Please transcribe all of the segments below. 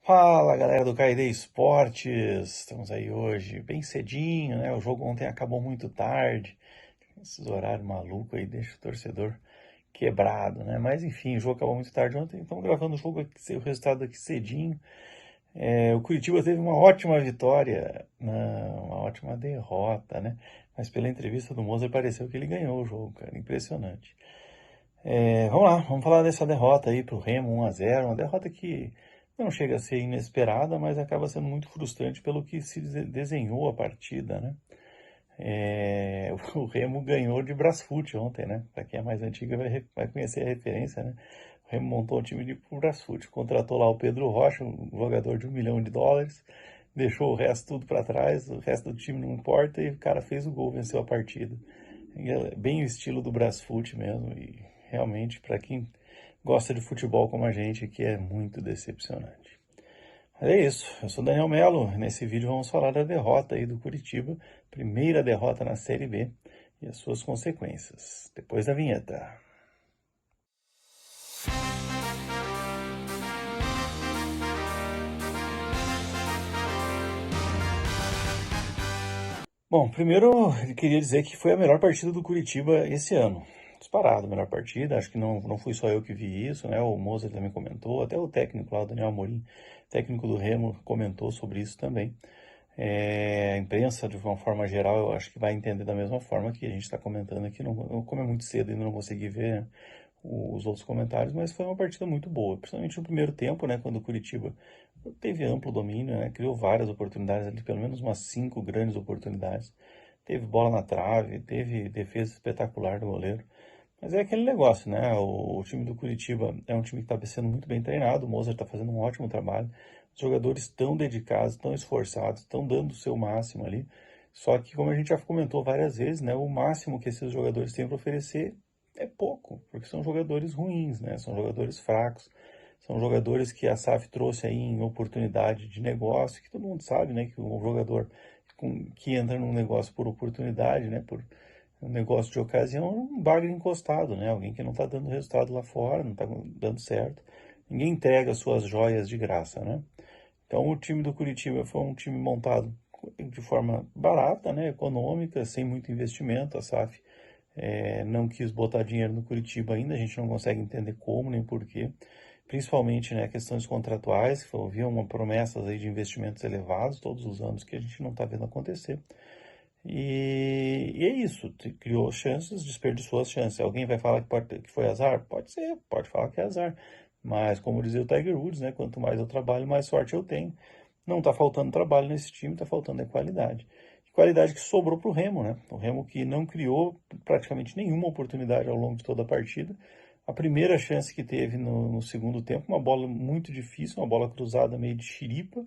Fala galera do KD Esportes, estamos aí hoje bem cedinho, né? O jogo ontem acabou muito tarde, esses horários malucos aí deixa o torcedor quebrado, né? Mas enfim, o jogo acabou muito tarde ontem, estamos gravando o jogo aqui, o resultado aqui cedinho. O Curitiba teve uma ótima vitória, não, uma ótima derrota, né? Mas pela entrevista do Moser pareceu que ele ganhou o jogo, cara, impressionante. Vamos lá, vamos falar dessa derrota aí pro Remo 1-0, uma derrota que não chega a ser inesperada, mas acaba sendo muito frustrante pelo que se desenhou a partida, né? O Remo ganhou de Brasfoot ontem, né? Para quem é mais antiga vai conhecer a referência, né? O Remo montou um time de Brasfoot, contratou lá o Pedro Rocha, um jogador de US$ 1 milhão, deixou o resto tudo para trás, o resto do time não importa e o cara fez o gol, venceu a partida. É bem o estilo do Brasfoot mesmo e realmente para quem gosta de futebol como a gente aqui é muito decepcionante. Mas é isso, eu sou Daniel Melo, nesse vídeo vamos falar da derrota aí do Curitiba, primeira derrota na Série B e as suas consequências, depois da vinheta. Bom, primeiro eu queria dizer que foi a melhor partida do Curitiba esse ano. Disparado, a melhor partida. Acho que não fui só eu que vi isso, né? O Moser também comentou, até o técnico lá, o Daniel Amorim, técnico do Remo, comentou sobre isso também. A imprensa, de uma forma geral, eu acho que vai entender da mesma forma que a gente está comentando aqui. Não, como é muito cedo e ainda não consegui ver, né, os outros comentários, mas foi uma partida muito boa, principalmente no primeiro tempo, né, quando o Curitiba teve amplo domínio, né, criou várias oportunidades ali, pelo menos umas 5 grandes oportunidades. Teve bola na trave, teve defesa espetacular do goleiro. Mas é aquele negócio, né? O time do Curitiba é um time que está sendo muito bem treinado, o Mozart está fazendo um ótimo trabalho. Os jogadores estão dedicados, estão esforçados, estão dando o seu máximo ali. Só que, como a gente já comentou várias vezes, né? O máximo que esses jogadores têm para oferecer é pouco, porque são jogadores ruins, né? São jogadores fracos. São jogadores que a SAF trouxe aí em oportunidade de negócio, que todo mundo sabe, né? Que um jogador que entra num negócio por oportunidade, né? Por um negócio de ocasião, um bagre encostado, né? Alguém que não está dando resultado lá fora, não está dando certo. Ninguém entrega suas joias de graça, né? Então o time do Curitiba foi um time montado de forma barata, né? Econômica, sem muito investimento. A SAF não quis botar dinheiro no Curitiba ainda, a gente não consegue entender como nem porquê. Principalmente, né, questões contratuais, que haviam promessas aí de investimentos elevados todos os anos que a gente não está vendo acontecer. E é isso, criou chances, desperdiçou as chances. Alguém vai falar que foi azar? Pode ser, pode falar que é azar. Mas, como dizia o Tiger Woods, né, quanto mais eu trabalho, mais sorte eu tenho. Não está faltando trabalho nesse time, está faltando qualidade. Qualidade que sobrou para o Remo, né? O Remo que não criou praticamente nenhuma oportunidade ao longo de toda a partida. A primeira chance que teve no segundo tempo, uma bola muito difícil, uma bola cruzada meio de chiripa.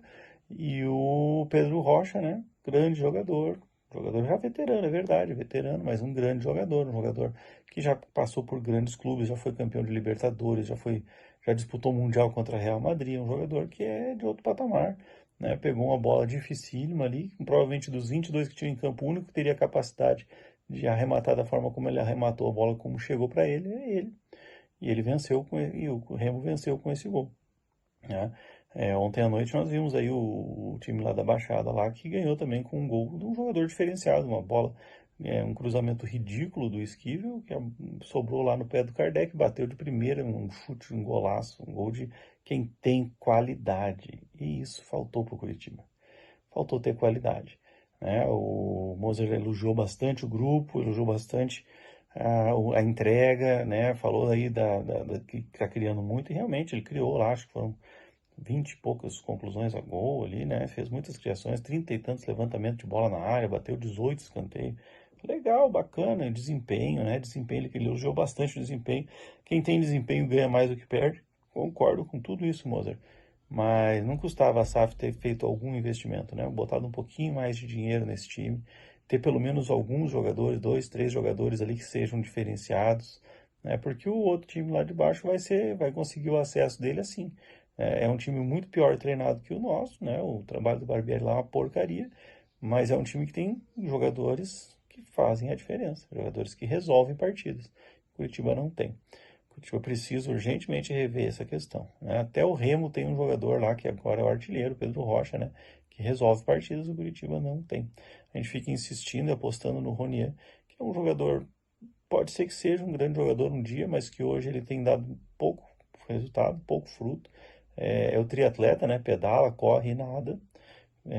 E o Pedro Rocha, né? Grande jogador, jogador já veterano, é verdade, veterano, mas um grande jogador, um jogador que já passou por grandes clubes, já foi campeão de Libertadores, já disputou o Mundial contra Real Madrid, um jogador que é de outro patamar, né? Pegou uma bola dificílima ali, provavelmente dos 22 que tinha em campo, o único que teria capacidade de arrematar da forma como ele arrematou a bola, como chegou para ele, é ele. E ele venceu e o Remo venceu com esse gol, né? Ontem à noite nós vimos aí o time lá da Baixada lá que ganhou também com um gol de um jogador diferenciado, uma bola, um cruzamento ridículo do Esquivel, que sobrou lá no pé do Kardec, bateu de primeira, um chute, um golaço, um gol de quem tem qualidade. E isso faltou para o Curitiba. Faltou ter qualidade, né? O Moser elogiou bastante o grupo, elogiou bastante a entrega, né? Falou aí que está criando muito, e realmente ele criou lá, acho que foram 20 e poucas conclusões a gol ali, né? Fez muitas criações, 30 e tantos levantamentos de bola na área, bateu 18 escanteios. Legal, bacana, desempenho, né? Desempenho, ele elogiou bastante o desempenho. Quem tem desempenho ganha mais do que perde. Concordo com tudo isso, Mozart. Mas não custava a SAF ter feito algum investimento, né? Botado um pouquinho mais de dinheiro nesse time, ter pelo menos alguns jogadores, 2, 3 jogadores ali que sejam diferenciados, né? Porque o outro time lá de baixo vai conseguir o acesso dele assim. É um time muito pior treinado que o nosso, né? O trabalho do Barbieri lá é uma porcaria, mas é um time que tem jogadores que fazem a diferença, jogadores que resolvem partidas. Curitiba não tem. Curitiba precisa urgentemente rever essa questão, né? Até o Remo tem um jogador lá que agora é o artilheiro, Pedro Rocha, né? Que resolve partidas, o Curitiba não tem. A gente fica insistindo e apostando no Ronier, que é um jogador, pode ser que seja um grande jogador um dia, mas que hoje ele tem dado pouco resultado, pouco fruto. É o triatleta, né? Pedala, corre e nada.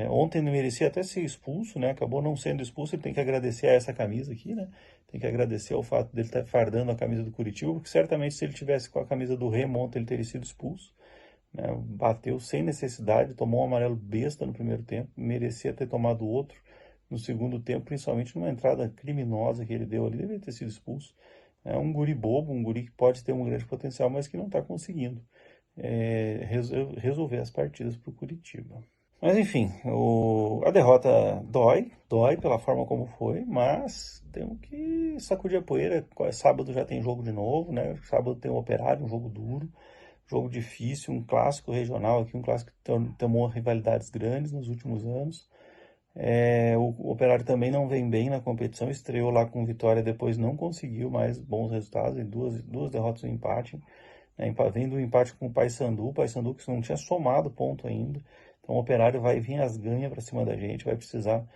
Ontem ele merecia até ser expulso, né? Acabou não sendo expulso, ele tem que agradecer a essa camisa aqui, né? Tem que agradecer ao fato dele estar fardando a camisa do Curitiba, porque certamente se ele tivesse com a camisa do Remo ontem ele teria sido expulso, né? Bateu sem necessidade, tomou um amarelo besta no primeiro tempo, merecia ter tomado outro no segundo tempo, principalmente numa entrada criminosa que ele deu ali, deveria ter sido expulso. É um guri bobo, um guri que pode ter um grande potencial, mas que não está conseguindo resolver as partidas para o Curitiba. Mas enfim, a derrota dói pela forma como foi, mas temos que sacudir a poeira. Sábado já tem jogo de novo, né? Sábado tem o Operário, um jogo duro, jogo difícil, um clássico regional aqui, um clássico que tomou rivalidades grandes nos últimos anos. O Operário também não vem bem na competição, estreou lá com vitória, depois não conseguiu mais bons resultados, em duas derrotas e um empate. Vem do empate com o Paysandu que não tinha somado ponto ainda. Então o Operário vai vir as ganhas para cima da gente, vai precisar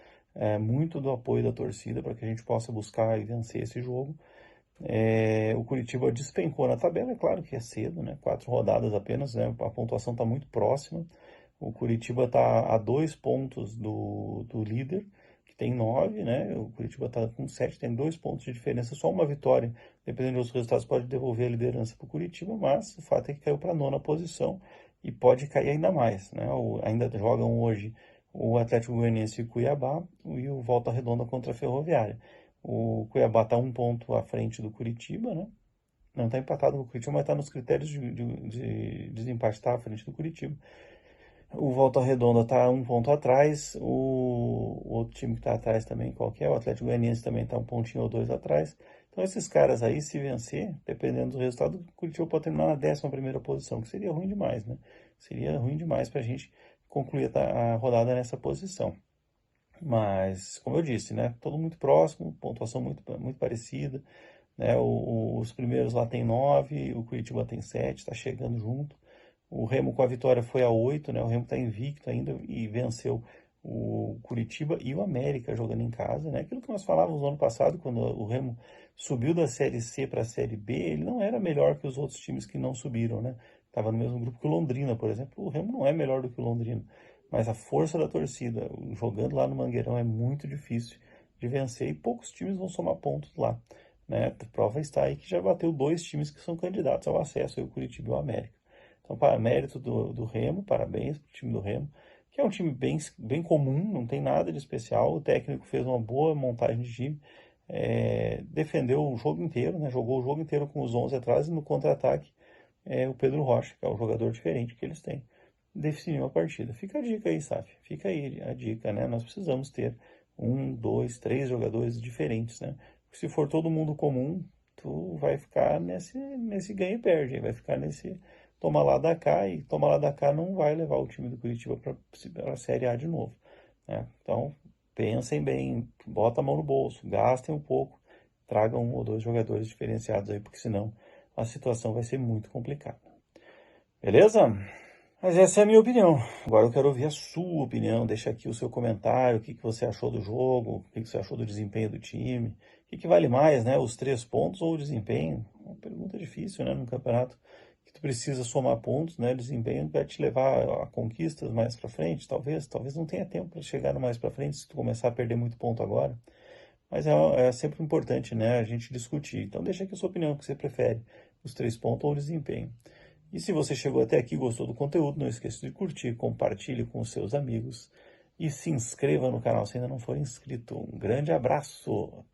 muito do apoio da torcida para que a gente possa buscar e vencer esse jogo. O Curitiba despencou na tabela, é claro que é cedo, né? 4 rodadas apenas, né? A pontuação está muito próxima. O Curitiba está a 2 pontos do líder, que tem 9, né? O Curitiba está com 7, tem 2 pontos de diferença, só uma vitória, dependendo dos resultados, pode devolver a liderança para o Curitiba, mas o fato é que caiu para a 9ª posição e pode cair ainda mais, né? Ainda jogam hoje o Atlético Goianiense e o Cuiabá e o Volta Redonda contra a Ferroviária. O Cuiabá está 1 ponto à frente do Curitiba, né? Não está empatado com o Curitiba, mas está nos critérios de desempate, está à frente do Curitiba. O Volta Redonda está 1 ponto atrás. O outro time que está atrás também, qual que é? O Atlético Goianiense também está 1 pontinho ou 2 atrás. Então esses caras aí, se vencer, dependendo do resultado, o Curitiba pode terminar na 11ª posição, que seria ruim demais, né? Seria ruim demais para a gente concluir a rodada nessa posição. Mas, como eu disse, né? Todo muito próximo, pontuação muito, muito parecida, né? Os primeiros lá tem 9, o Curitiba tem 7, está chegando junto. O Remo com a vitória foi a 8, né? O Remo está invicto ainda e venceu o Curitiba e o América jogando em casa, né? Aquilo que nós falávamos no ano passado, quando o Remo subiu da Série C para a Série B, ele não era melhor que os outros times que não subiram, né? Estava no mesmo grupo que o Londrina, por exemplo. O Remo não é melhor do que o Londrina, mas a força da torcida, jogando lá no Mangueirão, é muito difícil de vencer e poucos times vão somar pontos lá, né? A prova está aí que já bateu 2 times que são candidatos ao acesso, o Curitiba e o América. Então, para mérito do Remo, parabéns para o time do Remo, que é um time bem comum, não tem nada de especial. O técnico fez uma boa montagem de time, defendeu o jogo inteiro, né? Jogou o jogo inteiro com os 11 atrás e no contra-ataque o Pedro Rocha, que é um jogador diferente que eles têm, definiu a partida. Fica a dica aí, Saf, fica aí a dica, né? Nós precisamos ter 1, 2, 3 jogadores diferentes, né? Porque se for todo mundo comum, tu vai ficar nesse ganha e perde, vai ficar nesse toma lá da cá, e toma lá da cá não vai levar o time do Curitiba para a Série A de novo, né? Então, pensem bem, bota a mão no bolso, gastem um pouco, tragam 1 ou 2 jogadores diferenciados aí, porque senão a situação vai ser muito complicada. Beleza? Mas essa é a minha opinião. Agora eu quero ouvir a sua opinião. Deixa aqui o seu comentário, o que você achou do jogo, o que você achou do desempenho do time. O que vale mais, né? Os 3 pontos ou o desempenho? Uma pergunta difícil, né? Num campeonato que tu precisa somar pontos, né? O desempenho vai te levar a conquistas mais para frente, talvez. Talvez não tenha tempo para chegar no mais para frente se tu começar a perder muito ponto agora. Mas é sempre importante, né? A gente discutir. Então deixa aqui a sua opinião, o que você prefere, os 3 pontos ou o desempenho. E se você chegou até aqui e gostou do conteúdo, não esqueça de curtir, compartilhe com os seus amigos e se inscreva no canal se ainda não for inscrito. Um grande abraço!